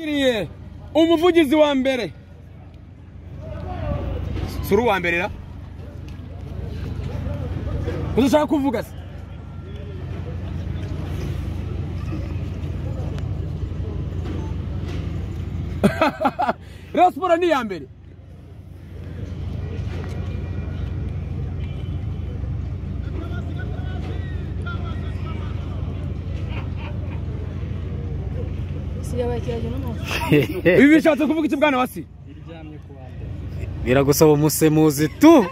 Kiriye umuvugizi wa mbere suru wa mbere ra ushaka kuvuga se Rayon Sports ni ya mbere ibi bishatse kuvuga iki bwana wasi biragusaba umusemuzi tu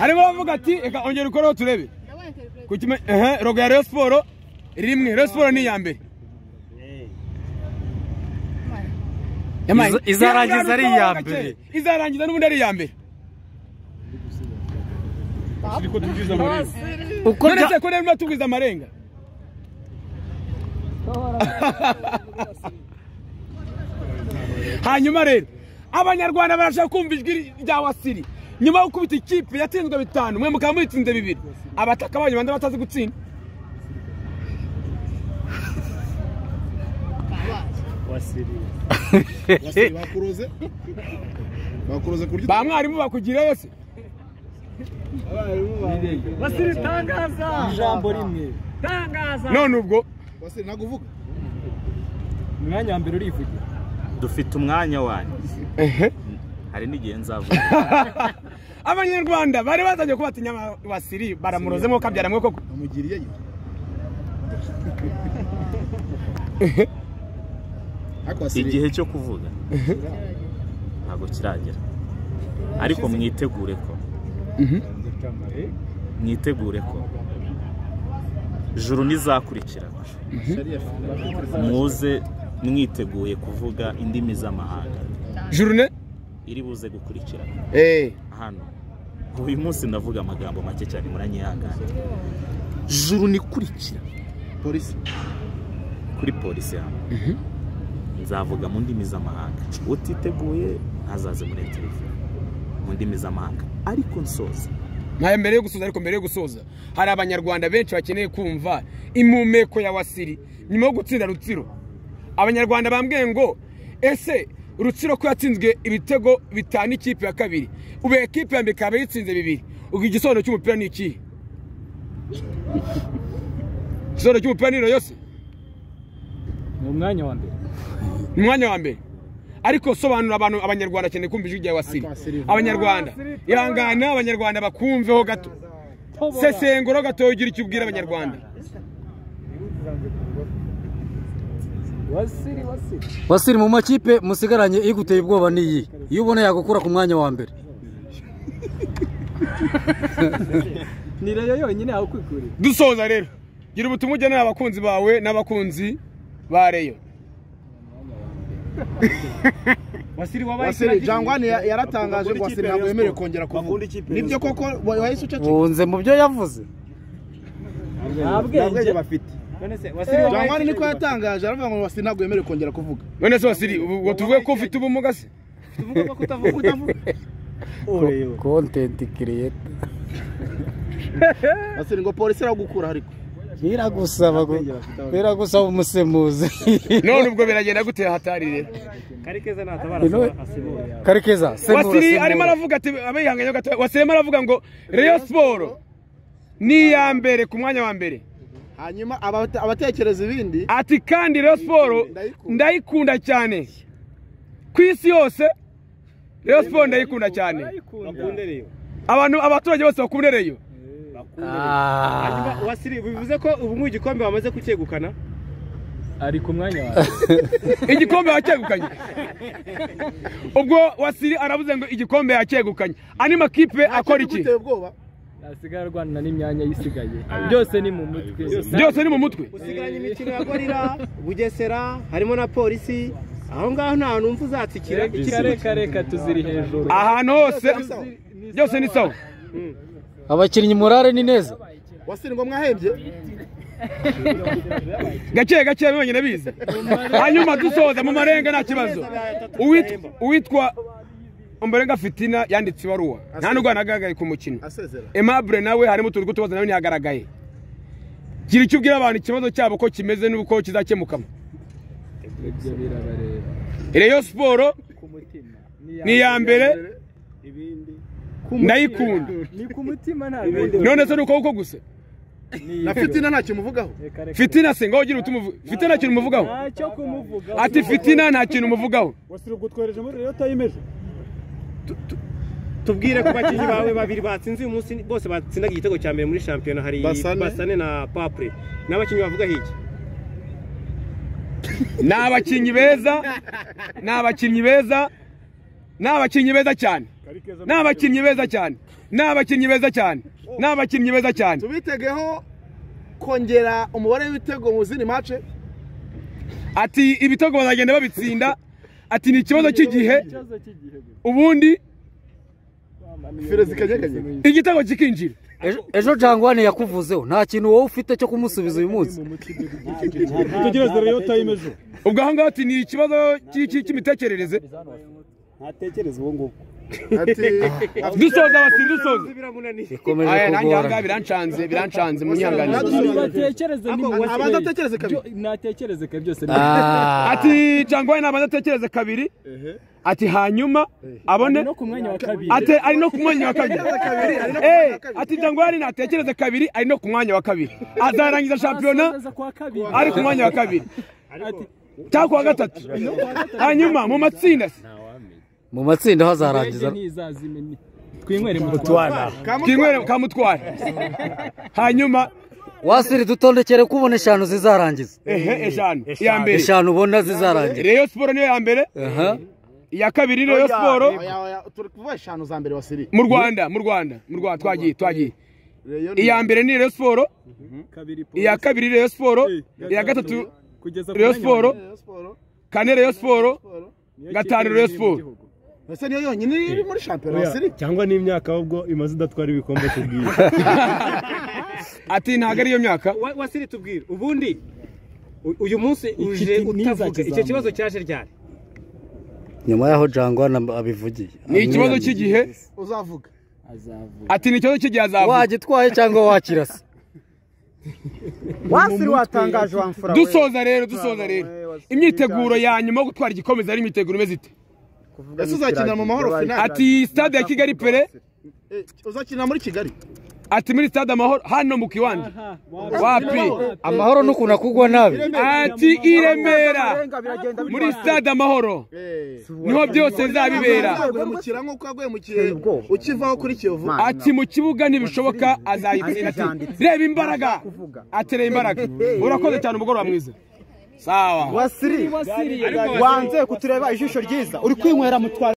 arimo bavuga ati eka ongera ukoreho turebe kukime rogo ya Rayon Sports rimwe Rayon Sports ni ya mbere izarangiza ari ya mbere izarangiza n'ubundi ari ya mbere uko ndetse ko rero tugwiza amarenga hanyuma rero abanyarwanda barashaka kumva ijwi rya Wasiri nyuma yo kubita ikipe yatsinzwe 5 mwe mukaba mutsinze 2 abataka abanyarwanda batazi gutsinda Wasiri bakuroze kurya ba mwarimu bakugira yose Wasiri tangaza ijambo rimwe tangaza none ubwo Wasiri naguvuga umwanya wa mbere urivugira dufite umwanya wanyu hari n'igihe nzavuga abanyarwanda bari bazanye kubatinya Wasiri baramurozemo kabyaramwe koko amugiriye igihe cyo kuvuga ntabwo kiragera ariko mwitegure ko juru nizakurikira muze mwiteguye kuvuga indimi z'amahanga journée iri buze gukurikira hano uyu munsi ndavuga amagambo make cyane muranyihangana juru nikurikira polisi kuri polisi hano nzavuga mu ndimi z'amahanga utiteguye azaze muri televiziyo mu ndimi z'amahanga ariko nsoza ntaye mbere yo gusoza ariko mbere yo gusoza hari abanyarwanda benshi bakeneye kumva impumeko ya Wasiri nyuma yo gutsinda Rutsiro abanyarwanda bambwiye ngo ese Rutsiro ko yatsinzwe ibitego 5 ikipe ya kabiri ube ekipe ya mbere kabe yitsinze 2 ugi igisono cy'umupira ni iki igisono cy'umupira ni yose mu mwanya wa mbere umwanya wa mbere ariko sobanura abantu abanyarwanda cyane kumva ijwi rya Wasiri abanyarwanda ihangana abanyarwanda bakumveho gato sesengoro gato ugira icyo ubwira abanyarwanda Wasiri mu makipe musigaranye iguteye ubwoba niyi iyo ubona yagukura ku mwanya wa mbere ni Rayon yonyine aho kwikurira dusoza rero gira ubutumwa ujyana abakunzi bawe n'abakunzi ba Rayon Wasiri Jangwani yaratangaje ko Wasiri ntabwo yemerewe kongera kuvuga nibyo koko wahise ucece unze mu byo yavuze ntabwo bafite Jangwani niko yatangaje aravuga ngo Wasiri ntabwo yemerewe kongera kuvuga none se Wasiri ubwo tuvuge ko ufite ubumuga se tuvuga ko utavuga content creator Wasiri ngo polisi iragukura ariko biragusaba umusemuzi none ubwo biragenda gutera hatari rero Karekeza natabara asibura Karekeza Wasiri arimo aravuga ati abihanganye gato Wasiri arimo aravuga ngo Rayon Sports ni ya mbere ku mwanya wa mbere hanyuma abatekereza ibindi ati kandi Rayon Sports ndayikunda cyane ku isi yose Rayon Sports ndayikunda cyane abantu abaturage bose bakundereyo Wasiri bivuze ko ubu mu gikombe bamaze kucyegukana ari ku mwanya wa igikombe yacyegukanye ubwo Wasiri aravuze ngo igikombe yacyegukanye ani makipe akora iki asigara Rwanda n'imyanya yisigaye byose ni mu mutwe usigaranye imikino ya Gorira Bugesera harimo na polisi aho ngaho nta numva uzatsikira reka tuziri hejuru ahantu hose byose ni sawa abakinnyi morale ni neza Wasiri ngo mwahembye gake bibanye bize hanyuma dusoza mu marenga nta kibazo uwitwa Ombolenga Fitina yanditse ibaruwa nta nubwo anagaragaye ku mukino Aimable nawe harimo turi gutubaza nawe ntiyagaragaye gira icyo ubwira abantu ikibazo cyabo ko kimeze n'uko kizakemukamo Rayon Sport ni ya mbere ndayikunda ni ku mutima nta none se nuko gusa na Fitina nta kimuvugaho Fitina se ngo ugira utumuvuga Fitina kintu umuvugaho ntacyo kumuvuga ati Fitina nta kintu umuvugaho wasiri gutwereje muri Rayon tayimeje tubwire ku bakinyi bawe babiri batsinze uyu munsi bose batsindaga igitego cya mbere muri shampiyona hari Basane na Papre n'abakinyi bavuga hiki n'abakinyi beza n'abakinyi beza n'abakinyi beza cyane n'abakinyi beza cyane n'abakinyi beza cyane n'abakinyi beza cyane tubitegeho kongera umubare w'ibitego mu zindi match ati ibitego bazagenda babitsinda ati ni ikibazo cy'igihe ubundi Firezi kanyeganye igitego kikinjira ejo Jangwane yakuvuzeho nta kintu wowe ufite cyo kumusubiza uyu munsi tugereze Rayon tayimeje ubwo aho ngaho ati ni ikibazo cy'imitekerereze ntatekereza uwo nguwo dusoza basiri dusoza ikomeje nanjye kugora ahangaha birancanze munyihanganire batekereze abazatekereze kabiri natekereze kabiri byose ati Jangwane nabanza atekereze kabiri ati hanyuma abone no ku mwanya wa kabiri ati ari no ku mwanya wa kabiri ati Jangwane natekereze kabiri ari no ku mwanya wa kabiri azarangiza shampiyona ari ku mwanya wa kabiri cyangwa ku wa gatatu hanyuma mu matsinda mu matsinda hazarangiza twinywere mu Mutwara twinywere kamutwara hanyuma wasiri dutondekere kubona eshanu zizarangiza eshanu iya mbere eshanu ubona zizarangira Rayon Sport niyo ya mbere iya kabiri Rayon Sport turi kuvuga eshanu za mbere wasiri mu Rwanda twagiye iya mbere ni Rayon Sport iya kabiri Rayon Sport iya gatatu Rayon Sport kane Rayon Sport gatanu Rayon Sport ese niyo yonyine iri muri shampiyona wasiri cyangwa n'imyaka ahubwo imaze idatwara ibikombe tubwiye ati ntago ari iyo myaka wasiri tubwire ubundi uyu munsi uje utavuga icyo kibazo cyaje ryari nyuma yaho Jangwane abivugiye ni ikibazo cy'igihe uzavuga ati ni ikibazo cy'igihe azavuga wagitwaye cyangwa wakirasa wasiri watangaje wamfura dusoza rero imyiteguro ya nyuma yo gutwara igikombe ari imyiteguro imeze ite ese uzakina mu mahoro finale ati stade ya Kigali Pele uzakina muri Kigali ati muri stade amahoro hano mu Kiwanja wapi amahoro n'ukuna kugwa nabi ati Iremera muri stade amahoro niho byose nzabibera guhemukira nk'uko yaguhemukiye ukivaho kuri Kiyovu ati mu kibuga ntibishoboka azayitsinda ati reba imbaraga atereye imbaraga urakoze cyane umugoroba mwiza sawa wasiri wanze kutureba ijisho ryiza uri kwinywera Mutwara